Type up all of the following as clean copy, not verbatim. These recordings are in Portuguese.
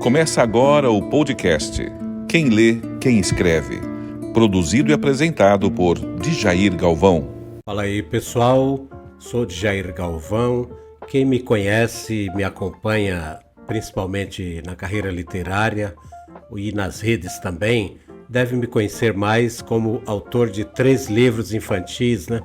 Começa agora o podcast Quem Lê, Quem Escreve, produzido e apresentado por Djair Galvão. Fala aí, pessoal, sou Djair Galvão. Quem me conhece, me acompanha principalmente na carreira literária e nas redes também, deve me conhecer mais como autor de 3 livros infantis, né?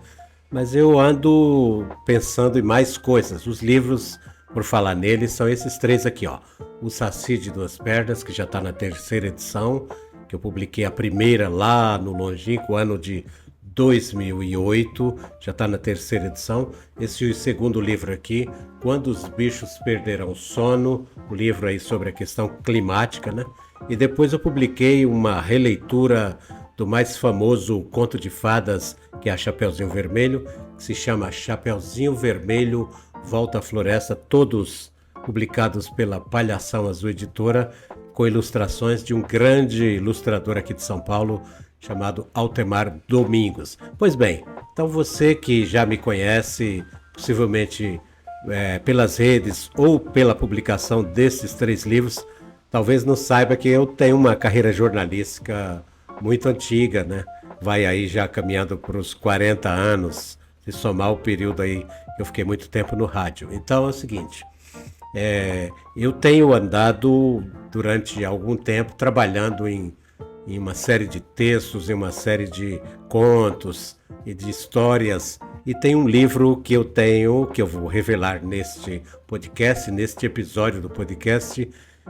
Mas eu ando pensando em mais coisas. Os livros, por falar neles, são esses 3 aqui, ó. O Saci de Duas Pernas, que já está na 3ª edição, que eu publiquei a primeira lá no longínquo ano de 2008, já está na 3ª edição. Esse segundo livro aqui, Quando os Bichos Perderão Sono, o livro aí sobre a questão climática, né? E depois eu publiquei uma releitura do mais famoso conto de fadas, que é a Chapeuzinho Vermelho, que se chama Chapeuzinho Vermelho Volta à Floresta, todos publicados pela Palhação Azul Editora, com ilustrações de um grande ilustrador aqui de São Paulo, chamado Altemar Domingos. Pois bem, então você que já me conhece, possivelmente pelas redes ou pela publicação desses 3 livros, talvez não saiba que eu tenho uma carreira jornalística muito antiga, né? Vai aí já caminhando para os 40 anos, se somar o período aí que eu fiquei muito tempo no rádio. Então é o seguinte, eu tenho andado durante algum tempo trabalhando em uma série de textos, em uma série de contos e de histórias. E tem um livro que eu vou revelar neste podcast, neste episódio do podcast,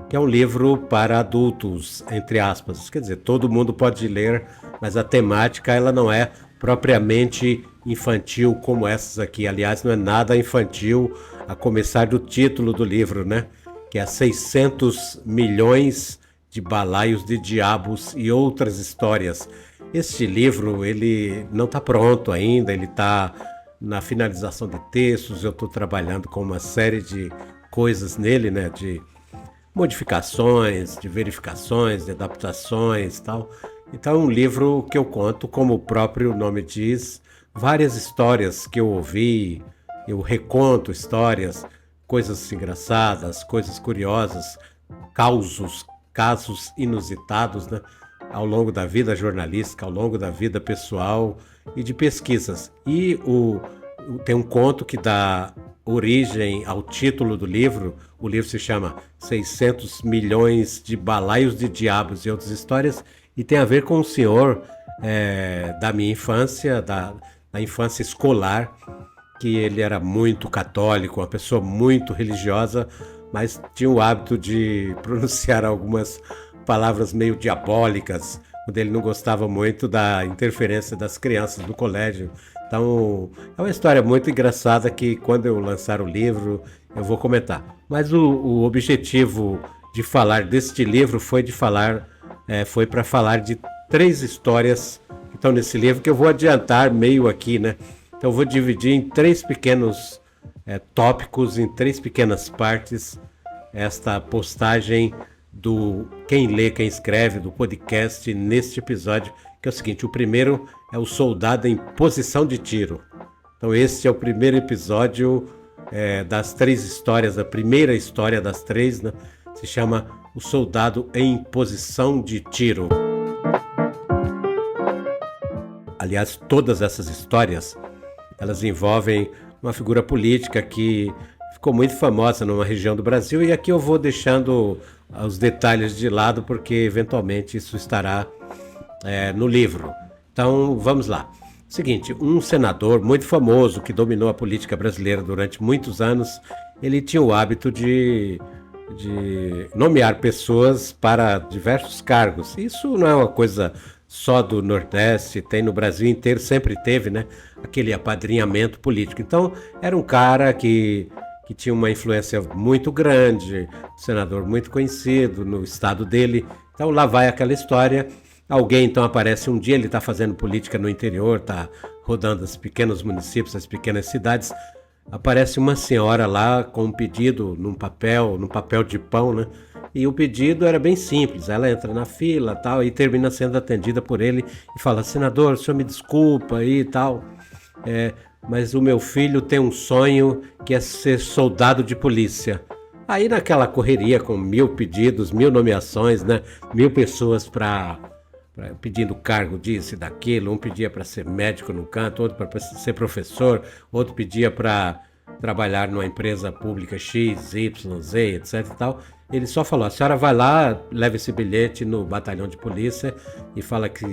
que é um livro para adultos, entre aspas. Quer dizer, todo mundo pode ler, mas a temática ela não é propriamente infantil como essas aqui. Aliás, não é nada infantil, a começar do título do livro, né? Que é 600 milhões de balaios de diabos e outras histórias. Este livro, ele não está pronto ainda, ele está na finalização de textos. Eu estou trabalhando com uma série de coisas nele, né? De modificações, de verificações, de adaptações e tal. Então é um livro que eu conto, como o próprio nome diz, várias histórias que eu ouvi, eu reconto histórias, coisas engraçadas, coisas curiosas, casos inusitados, né? Ao longo da vida jornalística, ao longo da vida pessoal e de pesquisas. E tem um conto que dá origem ao título do livro. O livro se chama 600 milhões de balaios de diabos e outras histórias, e tem a ver com um senhor da minha infância, da infância escolar, que ele era muito católico, uma pessoa muito religiosa, mas tinha o hábito de pronunciar algumas palavras meio diabólicas, quando ele não gostava muito da interferência das crianças no colégio. Então, é uma história muito engraçada que, quando eu lançar o livro, eu vou comentar. Mas o objetivo de falar deste livro foi para falar de 3 histórias que estão nesse livro, que eu vou adiantar meio aqui, né? Então, eu vou dividir em 3 pequenos tópicos, em 3 pequenas partes, esta postagem do Quem Lê, Quem Escreve, do podcast, neste episódio, que é o seguinte: o primeiro é o soldado em posição de tiro. Então este é o primeiro episódio das 3 histórias, a primeira história das 3, né? Se chama O Soldado em Posição de Tiro. Aliás, todas essas histórias, elas envolvem uma figura política que ficou muito famosa numa região do Brasil, e aqui eu vou deixando os detalhes de lado, porque eventualmente isso estará no livro. Então vamos lá. Seguinte, um senador muito famoso que dominou a política brasileira durante muitos anos, ele tinha o hábito de nomear pessoas para diversos cargos. Isso não é uma coisa só do Nordeste, tem no Brasil inteiro, sempre teve, né? Aquele apadrinhamento político. Então era um cara que tinha uma influência muito grande, um senador muito conhecido no estado dele. Então lá vai aquela história. Alguém então aparece um dia, ele está fazendo política no interior, está rodando os pequenos municípios, as pequenas cidades. Aparece uma senhora lá com um pedido num papel de pão, né? E o pedido era bem simples. Ela entra na fila tal, e termina sendo atendida por ele e fala: senador, o senhor me desculpa e tal, mas o meu filho tem um sonho que é ser soldado de polícia. Aí naquela correria com 1000 pedidos, 1000 nomeações, né? 1000 pessoas pedindo cargo disso e daquilo. Um pedia para ser médico num canto, outro para ser professor, outro pedia para trabalhar numa empresa pública X, Y, Z, etc e tal. Ele só falou: a senhora vai lá, leva esse bilhete no batalhão de polícia e fala que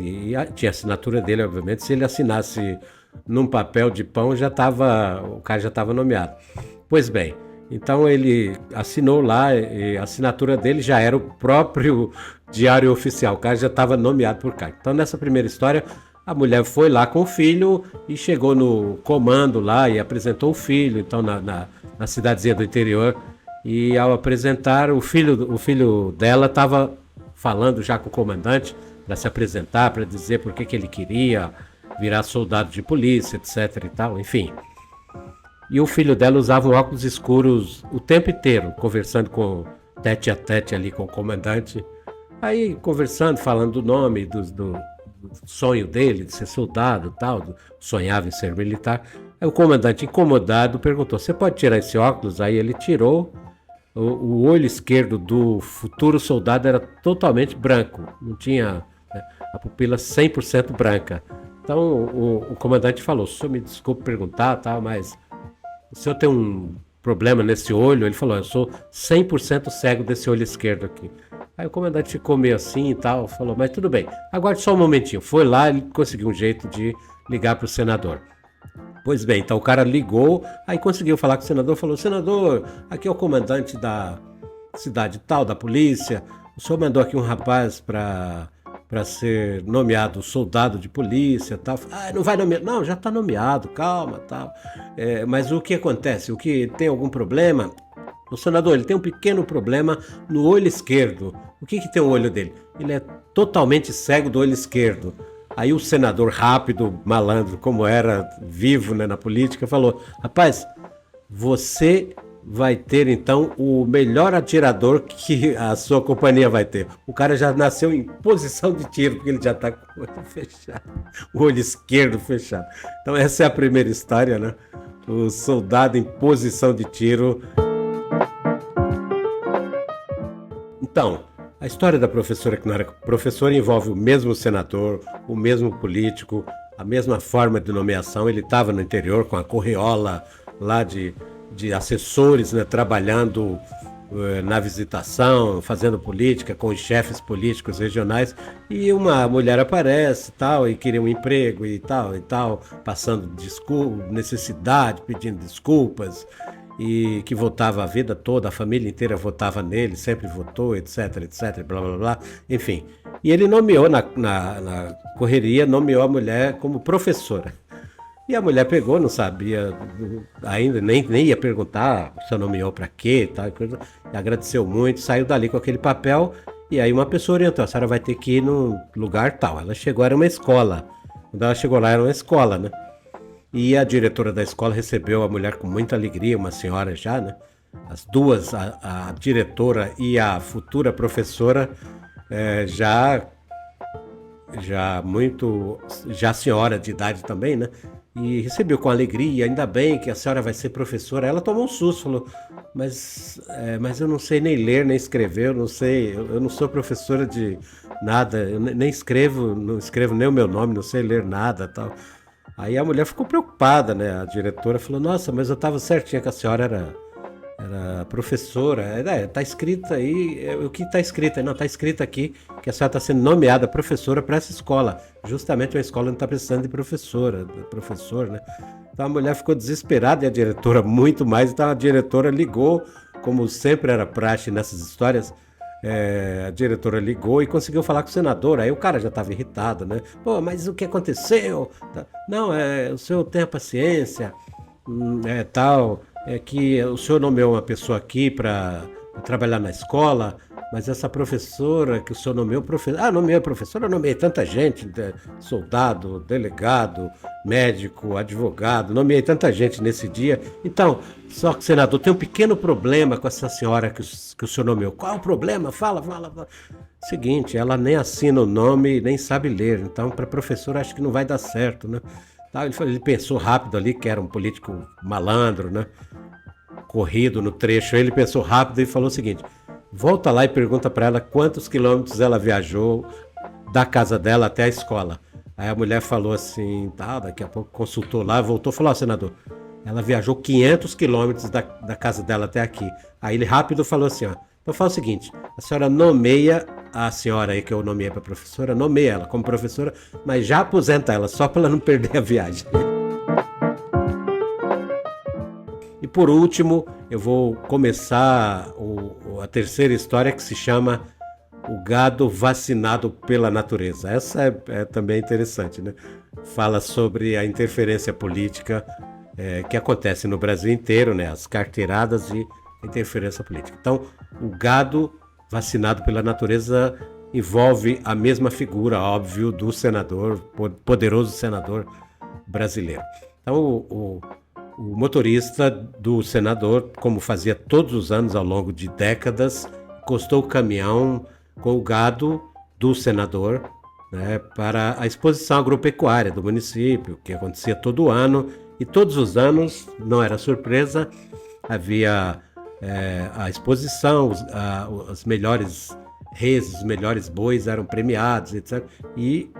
tinha assinatura dele, obviamente. Se ele assinasse num papel de pão, o cara já estava nomeado. Pois bem, então ele assinou lá, e a assinatura dele já era o próprio diário oficial, o cara já estava nomeado por cargo. Então nessa primeira história, a mulher foi lá com o filho e chegou no comando lá e apresentou o filho, então na cidadezinha do interior. E ao apresentar, o filho dela estava falando já com o comandante para se apresentar, para dizer por que ele queria virar soldado de polícia, etc e tal, enfim. E o filho dela usava óculos escuros o tempo inteiro, conversando tete a tete ali com o comandante. Aí conversando, falando do nome, do sonho dele de ser soldado e tal, sonhava em ser militar. Aí o comandante, incomodado, perguntou: você pode tirar esse óculos? Aí ele tirou. O olho esquerdo do futuro soldado era totalmente branco, não tinha, né, a pupila 100% branca. Então o comandante falou: o senhor me desculpe perguntar, tá, mas o senhor tem um problema nesse olho? Ele falou: eu sou 100% cego desse olho esquerdo aqui. Aí o comandante ficou meio assim e tal, falou: mas tudo bem, aguarde só um momentinho. Foi lá e conseguiu um jeito de ligar para o senador. Pois bem, então o cara ligou, aí conseguiu falar com o senador, falou: senador, aqui é o comandante da cidade tal, da polícia, o senhor mandou aqui um rapaz para ser nomeado soldado de polícia, tal. Ah, não vai nomear? Não, já está nomeado, calma, tal. Mas o que acontece? O que tem algum problema? O senador, ele tem um pequeno problema no olho esquerdo. O que tem o olho dele? Ele é totalmente cego do olho esquerdo. Aí o senador, rápido, malandro, como era, vivo, né, na política, falou: rapaz, você vai ter então o melhor atirador que a sua companhia vai ter. O cara já nasceu em posição de tiro, porque ele já está com o olho fechado, o olho esquerdo fechado. Então essa é a primeira história, né? O soldado em posição de tiro. Então, a história da professora que não era professora envolve o mesmo senador, o mesmo político, a mesma forma de nomeação. Ele estava no interior com a correola lá de assessores, né, trabalhando na visitação, fazendo política com os chefes políticos regionais. E uma mulher aparece tal, e queria um emprego e tal, passando necessidade, pedindo desculpas. E que votava a vida toda, a família inteira votava nele, sempre votou, etc, blá, blá, blá, enfim. E ele nomeou, na correria, nomeou a mulher como professora. E a mulher pegou, não sabia ainda, nem ia perguntar se nomeou para quê, tal, e agradeceu muito, saiu dali com aquele papel, e aí uma pessoa orientou: a senhora vai ter que ir no lugar tal. Ela chegou, era uma escola. Quando ela chegou lá, era uma escola, né? E a diretora da escola recebeu a mulher com muita alegria, uma senhora já, né? As duas, a diretora e a futura professora, já senhora de idade também, né? E recebeu com alegria: ainda bem que a senhora vai ser professora. Ela tomou um susto, falou: mas eu não sei nem ler, nem escrever, eu não sou professora de nada, eu nem escrevo, não escrevo nem o meu nome, não sei ler nada, tal. Aí a mulher ficou preocupada, né? A diretora falou: nossa, mas eu estava certinha que a senhora era professora. Tá escrito aí, o que está escrito? Não, está escrito aqui que a senhora está sendo nomeada professora para essa escola. Justamente uma escola não está precisando de professor, né? Então a mulher ficou desesperada e a diretora muito mais. Então a diretora ligou, como sempre era praxe nessas histórias. A diretora ligou e conseguiu falar com o senador. Aí o cara já estava irritado, né? Pô, mas o que aconteceu? Não, o senhor tenha paciência, tal. É que o senhor nomeou uma pessoa aqui para trabalhar na escola, mas essa professora que o senhor nomeou, nomeou professora, eu nomeei tanta gente, soldado, delegado, médico, advogado, nomeei tanta gente nesse dia. Então, só que, senador, tem um pequeno problema com essa senhora que o senhor nomeou. Qual é o problema? Fala. Seguinte, ela nem assina o nome, nem sabe ler, então para professora acho que não vai dar certo, né? Ele pensou rápido ali, que era um político malandro, né? corrido no trecho. Ele pensou rápido e falou o seguinte: volta lá e pergunta para ela quantos quilômetros ela viajou da casa dela até a escola. Aí a mulher falou assim, tá, daqui a pouco consultou lá, voltou e falou: ó, senador, ela viajou 500 quilômetros da casa dela até aqui. Aí ele rápido falou assim, ó, então fala o seguinte, a senhora nomeia a senhora aí que eu nomeei para professora, nomeia ela como professora, mas já aposenta ela, só para ela não perder a viagem. E por último, eu vou começar a terceira história, que se chama O Gado Vacinado pela Natureza. Essa é também interessante, né? Fala sobre a interferência política que acontece no Brasil inteiro, né? As carteiradas e interferência política. Então, o gado vacinado pela natureza envolve a mesma figura, óbvio, do senador, poderoso senador brasileiro. Então, o motorista do senador, como fazia todos os anos ao longo de décadas, encostou o caminhão com o gado do senador, né, para a exposição agropecuária do município, que acontecia todo ano, e todos os anos, não era surpresa, havia a exposição, os melhores reis, os melhores bois eram premiados, etc. E,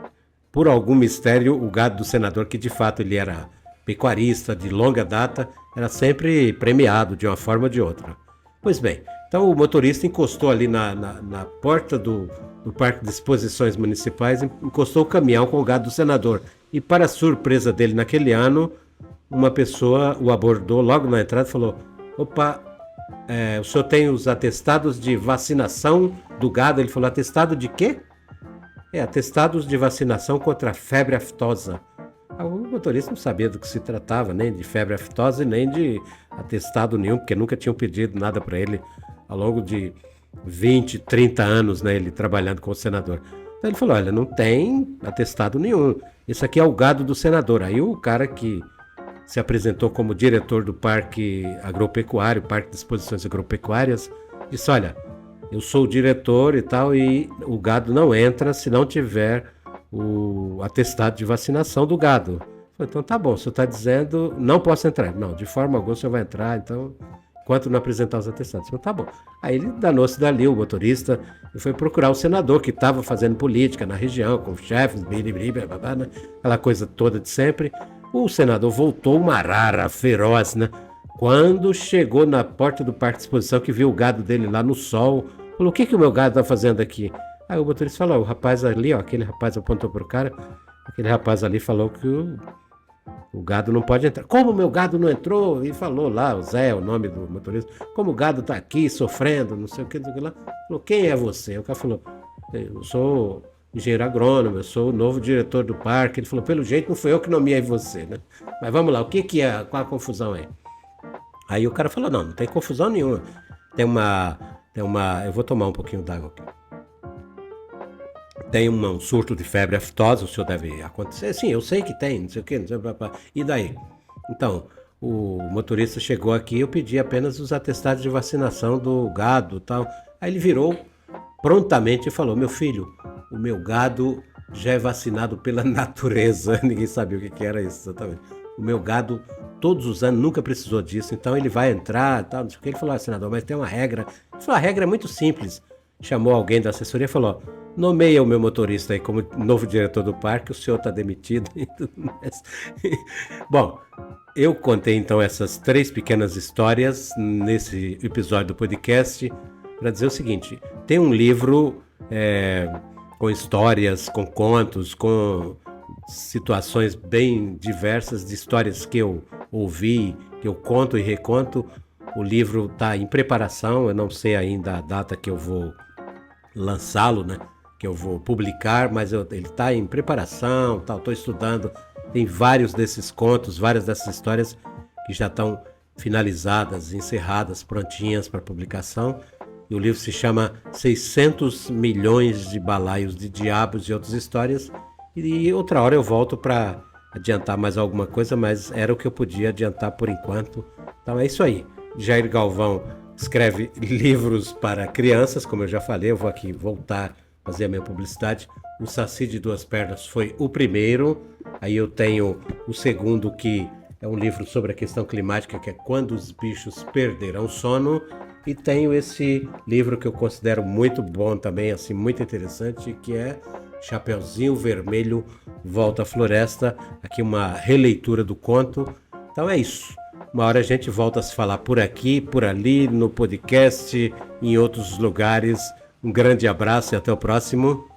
por algum mistério, o gado do senador, que de fato ele era pecuarista de longa data, era sempre premiado de uma forma ou de outra. Pois bem, então o motorista encostou ali na porta do Parque de Exposições Municipais, encostou o caminhão com o gado do senador. E, para surpresa dele, naquele ano, uma pessoa o abordou logo na entrada e falou: opa, o senhor tem os atestados de vacinação do gado? Ele falou: atestado de quê? Atestados de vacinação contra a febre aftosa. O motorista não sabia do que se tratava, nem de febre aftosa, nem de atestado nenhum, porque nunca tinham pedido nada para ele ao longo de 20, 30 anos, né, ele trabalhando com o senador. Então ele falou: olha, não tem atestado nenhum, esse aqui é o gado do senador. Aí o cara que se apresentou como diretor do Parque Agropecuário, Parque de Exposições Agropecuárias, disse: olha, eu sou o diretor e tal, e o gado não entra se não tiver o atestado de vacinação do gado. Falei: então tá bom, o senhor está dizendo, não posso entrar. Não, de forma alguma o senhor vai entrar, então, enquanto não apresentar os atestados. Falei: tá bom. Aí ele danou-se dali, o motorista, e foi procurar o senador, que estava fazendo política na região, com chefes, né? Aquela coisa toda de sempre. O senador voltou uma arara feroz, né? Quando chegou na porta do Parque de Exposição, que viu o gado dele lá no sol, falou: o que o meu gado está fazendo aqui? Aí o motorista falou: o rapaz ali, ó, aquele rapaz apontou pro cara, aquele rapaz ali falou que o gado não pode entrar. Como o meu gado não entrou? E falou lá, o Zé, o nome do motorista, como o gado tá aqui sofrendo, não sei o que lá. Falou: quem é você? O cara falou: eu sou engenheiro agrônomo, eu sou o novo diretor do parque. Ele falou: pelo jeito não foi eu que nomeei você, né? Mas vamos lá, o que é, qual a confusão aí? Aí o cara falou: não tem confusão nenhuma. Tem uma, eu vou tomar um pouquinho d'água aqui. Tem um surto de febre aftosa, o senhor deve acontecer. Sim, eu sei que tem, não sei o que, não sei o que. E daí? Então, o motorista chegou aqui, eu pedi apenas os atestados de vacinação do gado e tal. Aí ele virou prontamente e falou: meu filho, o meu gado já é vacinado pela natureza. Ninguém sabia o que era isso exatamente. O meu gado, todos os anos, nunca precisou disso, então ele vai entrar e tal, não sei o que. Ele falou: senador, mas tem uma regra. Ele falou: a regra é muito simples. Chamou alguém da assessoria e falou: nomeia o meu motorista aí como novo diretor do parque, o senhor está demitido e tudo mais. Bom, eu contei então essas 3 pequenas histórias nesse episódio do podcast para dizer o seguinte: tem um livro com histórias, com contos, com situações bem diversas de histórias que eu ouvi, que eu conto e reconto. O livro está em preparação, eu não sei ainda a data que eu vou lançá-lo, né? Que eu vou publicar, mas ele está em preparação, estou estudando. Tem vários desses contos, várias dessas histórias que já estão finalizadas, encerradas, prontinhas para publicação. E o livro se chama 600 milhões de balaios de diabos e outras histórias. E outra hora eu volto para adiantar mais alguma coisa, mas era o que eu podia adiantar por enquanto. Então é isso aí. Jair Galvão escreve livros para crianças, como eu já falei. Eu vou aqui voltar a fazer a minha publicidade. O Saci de Duas Pernas foi o primeiro. Aí eu tenho o segundo, que é um livro sobre a questão climática, que é Quando os Bichos Perderão Sono. E tenho esse livro que eu considero muito bom também, assim, muito interessante, que é Chapeuzinho Vermelho Volta à Floresta. Aqui uma releitura do conto. Então é isso. Uma hora a gente volta a se falar por aqui, por ali, no podcast, em outros lugares. Um grande abraço e até o próximo.